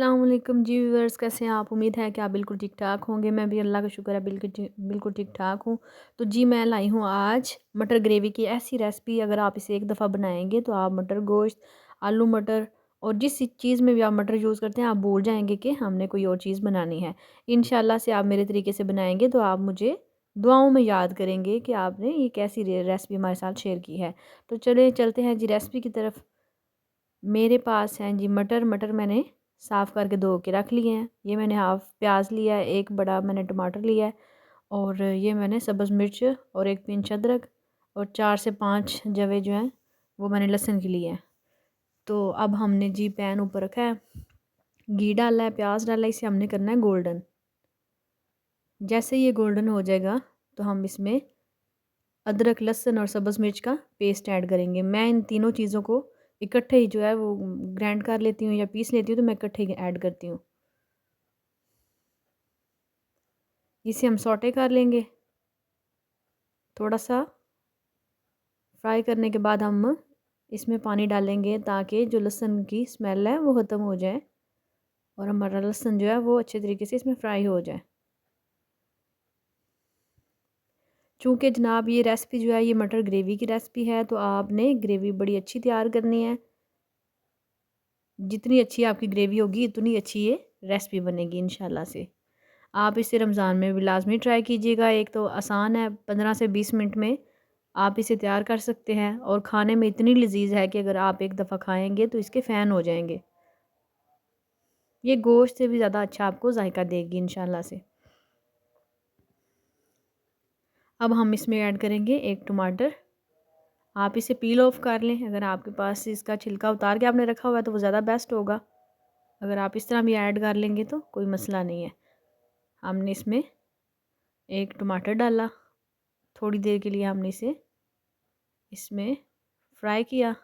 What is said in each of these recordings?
अस्सलाम वालेकुम जी व्यूअर्स, कैसे हैं आप? उम्मीद है कि आप बिल्कुल ठीक ठाक होंगे। मैं भी अल्लाह का शुक्र है बिल्कुल ठीक ठाक हूँ। तो जी मैं लाई हूँ आज मटर ग्रेवी की ऐसी रेसिपी। अगर आप इसे एक दफ़ा बनाएंगे तो आप मटर गोश्त, आलू मटर और जिस चीज़ में भी आप मटर यूज़ करते हैं आप भूल जाएंगे कि हमने कोई और चीज़ बनानी है। इंशाल्लाह से आप मेरे तरीके से बनाएंगे तो आप मुझे दुआओं में याद करेंगे कि आपने ये कैसी रेसिपी हमारे साथ शेयर की है। तो चले चलते हैं जी रेसिपी की तरफ। मेरे पास हैं जी मटर मैंने साफ़ करके धो के रख लिए हैं। ये मैंने हाफ़ प्याज लिया है, एक बड़ा मैंने टमाटर लिया है और ये मैंने सब्ज़ मिर्च और एक पिंच अदरक और 4 से 5 जवे जो हैं वो मैंने लहसुन के लिए हैं। तो अब हमने जी पैन ऊपर रखा है, घी डाला है, प्याज डाला है, इसे हमने करना है गोल्डन। जैसे ये गोल्डन हो जाएगा तो हम इसमें अदरक, लहसुन और सब्ज़ मिर्च का पेस्ट ऐड करेंगे। मैं इन तीनों चीज़ों को इकट्ठे ही जो है वो ग्राइंड कर लेती हूँ या पीस लेती हूँ, तो मैं इकट्ठे ही ऐड करती हूँ। इसे हम सौटे कर लेंगे। थोड़ा सा फ्राई करने के बाद हम इसमें पानी डालेंगे ताकि जो लहसुन की स्मेल है वो ख़त्म हो जाए और हमारा लहसुन जो है वो अच्छे तरीके से इसमें फ्राई हो जाए। चूँकि जनाब ये रेसिपी जो है ये मटर ग्रेवी की रेसिपी है, तो आपने ग्रेवी बड़ी अच्छी तैयार करनी है। जितनी अच्छी आपकी ग्रेवी होगी उतनी अच्छी ये रेसिपी बनेगी इंशाल्लाह से। आप इसे रमज़ान में भी लाज़मी ट्राई कीजिएगा। एक तो आसान है, 15 से 20 मिनट में आप इसे तैयार कर सकते हैं और खाने में इतनी लज़ीज़ है कि अगर आप एक दफ़ा खाएँगे तो इसके फ़ैन हो जाएँगे। ये गोश्त से भी ज़्यादा अच्छा आपको जायका देगी इंशाल्लाह से। अब हम इसमें ऐड करेंगे एक टमाटर। आप इसे पील ऑफ कर लें। अगर आपके पास इसका छिलका उतार के आपने रखा हुआ है तो वो ज़्यादा बेस्ट होगा। अगर आप इस तरह भी ऐड कर लेंगे तो कोई मसला नहीं है। हमने इसमें एक टमाटर डाला, थोड़ी देर के लिए हमने इसे इसमें फ्राई किया।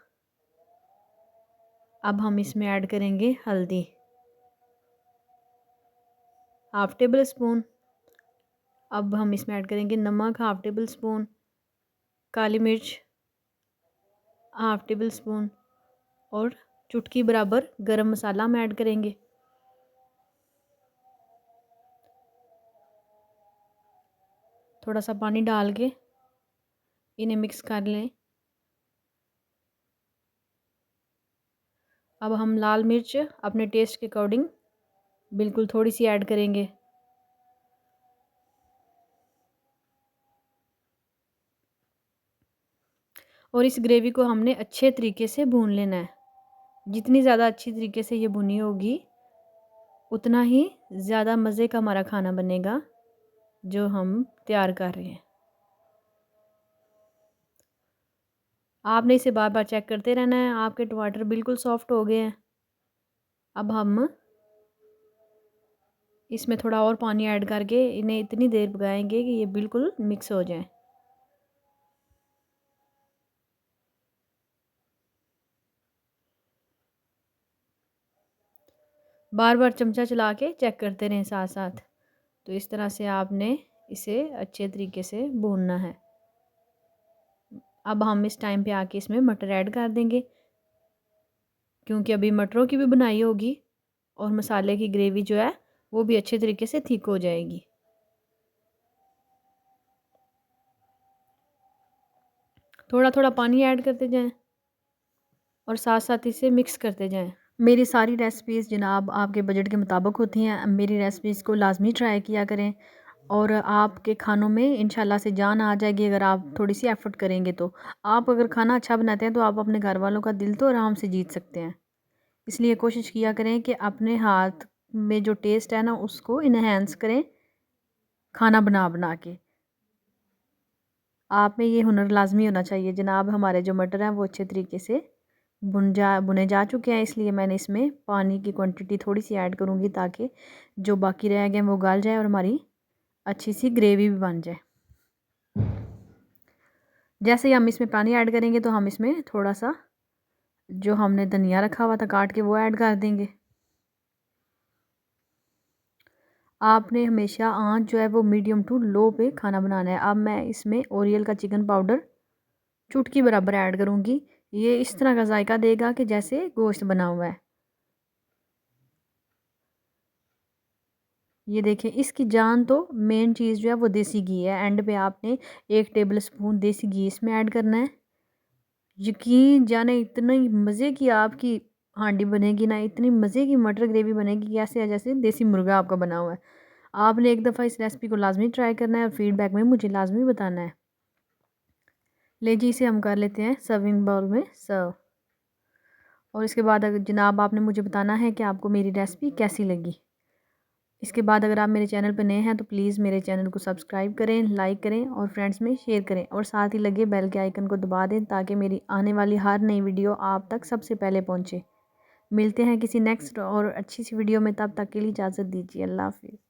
अब हम इसमें ऐड करेंगे हल्दी, हाफ़ टेबल स्पून। अब हम इसमें ऐड करेंगे नमक, हाफ़ टेबल स्पून, काली मिर्च, हाफ़ टेबल स्पून और चुटकी बराबर गरम मसाला हम ऐड करेंगे। थोड़ा सा पानी डाल के इन्हें मिक्स कर लें। अब हम लाल मिर्च अपने टेस्ट के अकॉर्डिंग बिल्कुल थोड़ी सी ऐड करेंगे। और इस ग्रेवी को हमने अच्छे तरीके से भून लेना है। जितनी ज़्यादा अच्छी तरीके से ये भुनी होगी उतना ही ज़्यादा मज़े का हमारा खाना बनेगा जो हम तैयार कर रहे हैं। आपने इसे बार बार चेक करते रहना है। आपके टमाटर बिल्कुल सॉफ्ट हो गए हैं। अब हम इसमें थोड़ा और पानी ऐड करके इन्हें इतनी देर पकाएंगे कि ये बिल्कुल मिक्स हो जाए। बार बार चमचा चला के चेक करते रहें साथ साथ। तो इस तरह से आपने इसे अच्छे तरीके से भूनना है। अब हम इस टाइम पे आके इसमें मटर ऐड कर देंगे, क्योंकि अभी मटरों की भी बनाई होगी और मसाले की ग्रेवी जो है वो भी अच्छे तरीके से थिक हो जाएगी। थोड़ा थोड़ा पानी ऐड करते जाएं और साथ साथ इसे मिक्स करते जाएं। मेरी सारी रेसिपीज़ जनाब आपके बजट के मुताबिक होती हैं। मेरी रेसिपीज़ को लाजमी ट्राई किया करें और आपके खानों में इंशाल्लाह से जान आ जाएगी अगर आप थोड़ी सी एफ़र्ट करेंगे तो। आप अगर खाना अच्छा बनाते हैं तो आप अपने घर वालों का दिल तो आराम से जीत सकते हैं। इसलिए कोशिश किया करें कि अपने हाथ में जो टेस्ट है ना उसको इन्हेंस करें खाना बना बना के। आप में ये हुनर लाजमी होना चाहिए। जनाब हमारे जो मटर हैं वो अच्छे तरीके से बुने जा चुके हैं, इसलिए मैंने इसमें पानी की क्वांटिटी थोड़ी सी ऐड करूँगी ताकि जो बाकी रह गए वो गल जाए और हमारी अच्छी सी ग्रेवी भी बन जाए। जैसे ही हम इसमें पानी ऐड करेंगे तो हम इसमें थोड़ा सा जो हमने धनिया रखा हुआ था काट के वो ऐड कर देंगे। आपने हमेशा आंच जो है वो मीडियम टू लो पे खाना बनाना है। अब मैं इसमें ओरियल का चिकन पाउडर चुटकी बराबर ऐड करूँगी। ये इस तरह का जायका देगा कि जैसे गोश्त बना हुआ है। ये देखें, इसकी जान तो मेन चीज़ जो है वो देसी घी है। एंड पे आपने 1 टेबल स्पून देसी घी इसमें ऐड करना है। यकीन जाने इतनी मज़े की आपकी हांडी बनेगी ना, इतनी मज़े की मटर ग्रेवी बनेगी कि ऐसे है जैसे देसी मुर्गा आपका बना हुआ है। आपने एक दफ़ा इस रेसिपी को लाज़मी ट्राई करना है और फीडबैक में मुझे लाज़मी बताना है। ले जी, इसे हम कर लेते हैं सर्विंग बाउल में सर्व। और इसके बाद अगर जनाब आपने मुझे बताना है कि आपको मेरी रेसिपी कैसी लगी। इसके बाद अगर आप मेरे चैनल पर नए हैं तो प्लीज़ मेरे चैनल को सब्सक्राइब करें, लाइक करें और फ्रेंड्स में शेयर करें और साथ ही लगे बेल के आइकन को दबा दें ताकि मेरी आने वाली हर नई वीडियो आप तक सबसे पहले पहुंचे। मिलते हैं किसी नेक्स्ट और अच्छी सी वीडियो में, तब तक के लिए इजाज़त दीजिए। अल्लाह हाफ़िज़।